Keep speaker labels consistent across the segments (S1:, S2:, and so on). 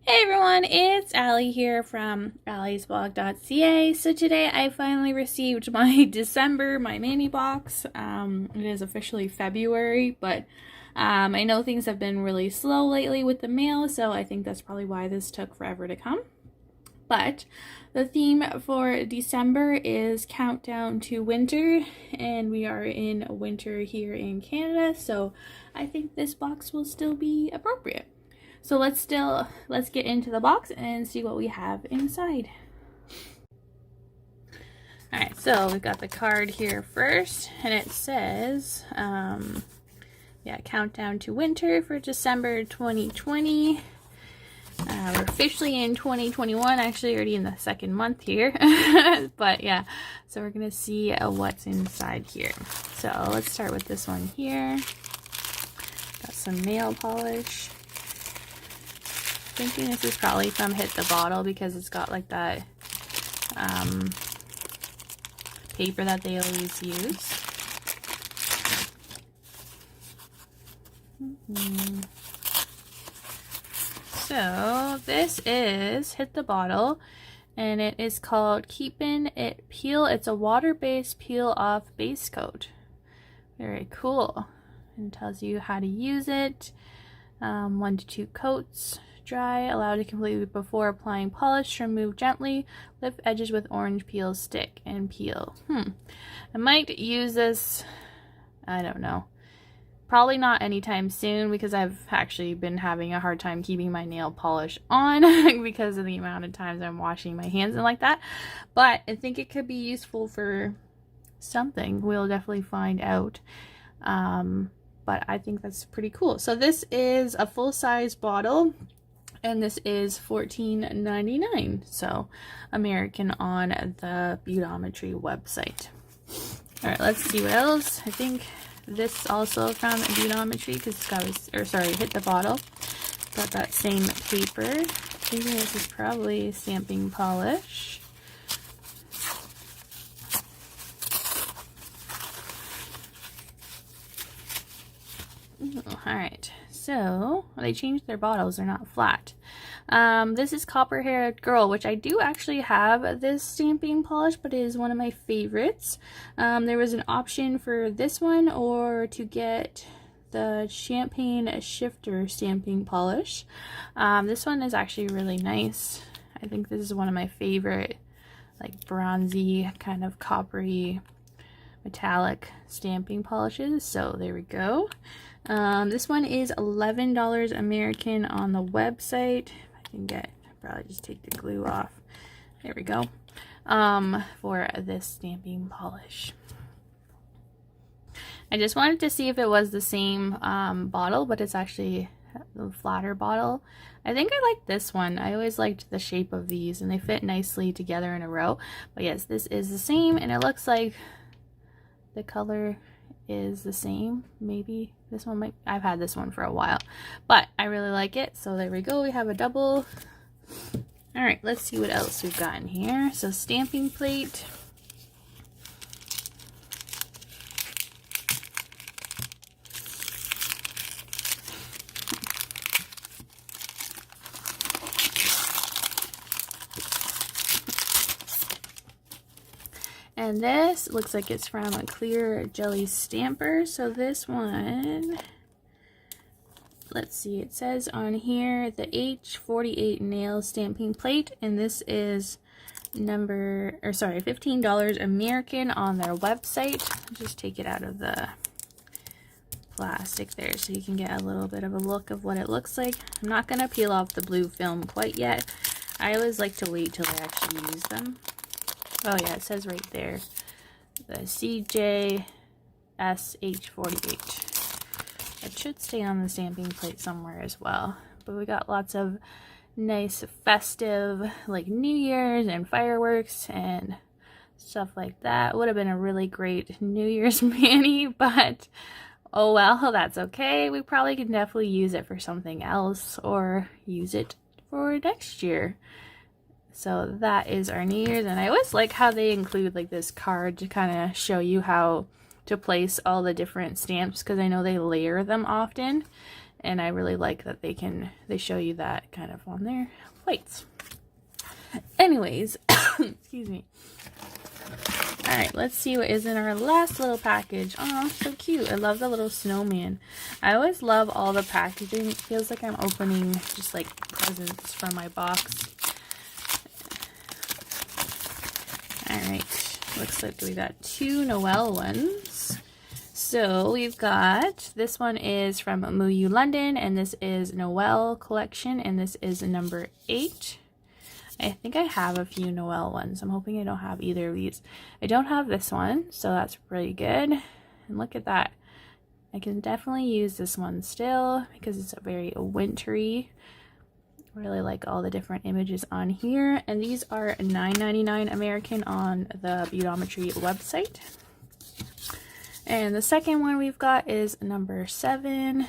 S1: Hey everyone, it's Allie here from alliesblog.ca. So today I finally received my my mini box. It is officially February, but I know things have been really slow lately with the mail, so I think that's probably why this took forever to come. But the theme for December is Countdown to Winter, and we are in winter here in Canada, so I think this box will still be appropriate. So let's get into the box and see what we have inside. Alright, so we've got the card here first, and it says, Countdown to Winter for December 2020. We're officially in 2021, actually already in the second month here. But yeah, so we're going to see what's inside here. So let's start with this one here. Got some nail polish. Thinking this is probably from Hit the Bottle because it's got like that paper that they always use. So this is Hit the Bottle, and it is called Keepin' It Peel. It's a water-based peel-off base coat. Very cool. And tells you how to use it. 1 to 2 coats. Dry, allow to completely before applying polish. Remove gently. Lift edges with orange peel stick and peel. I might use this, I don't know. Probably not anytime soon because I've actually been having a hard time keeping my nail polish on because of the amount of times I'm washing my hands and like that. But I think it could be useful for something. We'll definitely find out. But I think that's pretty cool. So this is a full-size bottle. And this is $14.99, so American on the Beautometry website. All right, let's see what else. I think this also from Beautometry because it's got, Hit the Bottle. Got that same paper. Thinking this is probably stamping polish. All right, so they changed their bottles. They're not flat. This is Copper Haired Girl, which I do actually have this stamping polish, but it is one of my favorites. There was an option for this one or to get the Champagne Shifter stamping polish. This one is actually really nice. I think this is one of my favorite, like bronzy, kind of coppery, metallic stamping polishes. So there we go. This one is $11 American on the website. If I can get, probably just take the glue off. There we go. For this stamping polish. I just wanted to see if it was the same bottle, but it's actually the flatter bottle. I think I like this one. I always liked the shape of these, and they fit nicely together in a row. But yes, this is the same, and it looks like the color is the same. Maybe this one might, I've had this one for a while, but I really like it. So there we go, we have a double. All right, let's see what else we've got in here. So stamping plate. And this looks like it's from a clear jelly stamper. So this one, let's see, it says on here the H48 nail stamping plate, and this is $15 American on their website. I'll just take it out of the plastic there so you can get a little bit of a look of what it looks like. I'm not gonna peel off the blue film quite yet. I always like to wait till I actually use them. Oh yeah, it says right there, the CJSH48. It should stay on the stamping plate somewhere as well. But we got lots of nice festive, like New Year's and fireworks and stuff like that. Would have been a really great New Year's mani, but oh well, that's okay. We probably can definitely use it for something else or use it for next year. So that is our New Year's, and I always like how they include like this card to kind of show you how to place all the different stamps, because I know they layer them often, And I really like that they show you that kind of on their plates. Anyways, excuse me. Alright, let's see what is in our last little package. Oh, so cute. I love the little snowman. I always love all the packaging. It feels like I'm opening just like presents from my box. Alright, looks like we got 2 Noel ones. So we've got, this one is from Muyu London, and this is Noel collection, and this is number 8. I think I have a few Noel ones. I'm hoping I don't have either of these. I don't have this one, so that's really good. And look at that. I can definitely use this one still because it's a very wintry. I really like all the different images on here. And these are $9.99 American on the Beautometry website. And the second one we've got is number 7.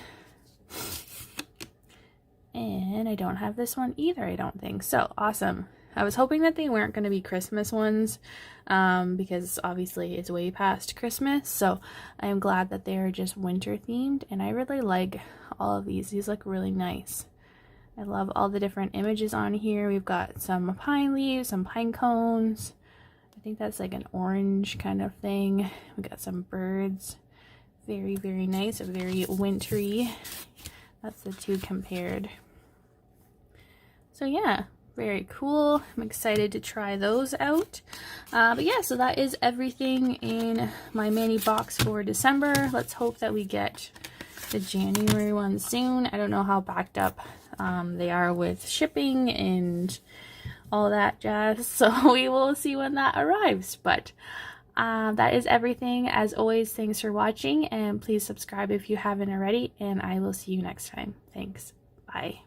S1: And I don't have this one either, I don't think. So, awesome. I was hoping that they weren't going to be Christmas ones because obviously it's way past Christmas. So, I am glad that they are just winter themed. And I really like all of these. These look really nice. I love all the different images on here. We've got some pine leaves, some pine cones. I think that's like an orange kind of thing. We got some birds. Very, very nice. Very wintry. That's the 2 compared. So yeah, very cool. I'm excited to try those out. But yeah, so that is everything in my mini box for December. Let's hope that we get the January one soon. I don't know how backed up they are with shipping and all that jazz. So we will see when that arrives. But that is everything. As always, thanks for watching, and please subscribe if you haven't already, and I will see you next time. Thanks. Bye.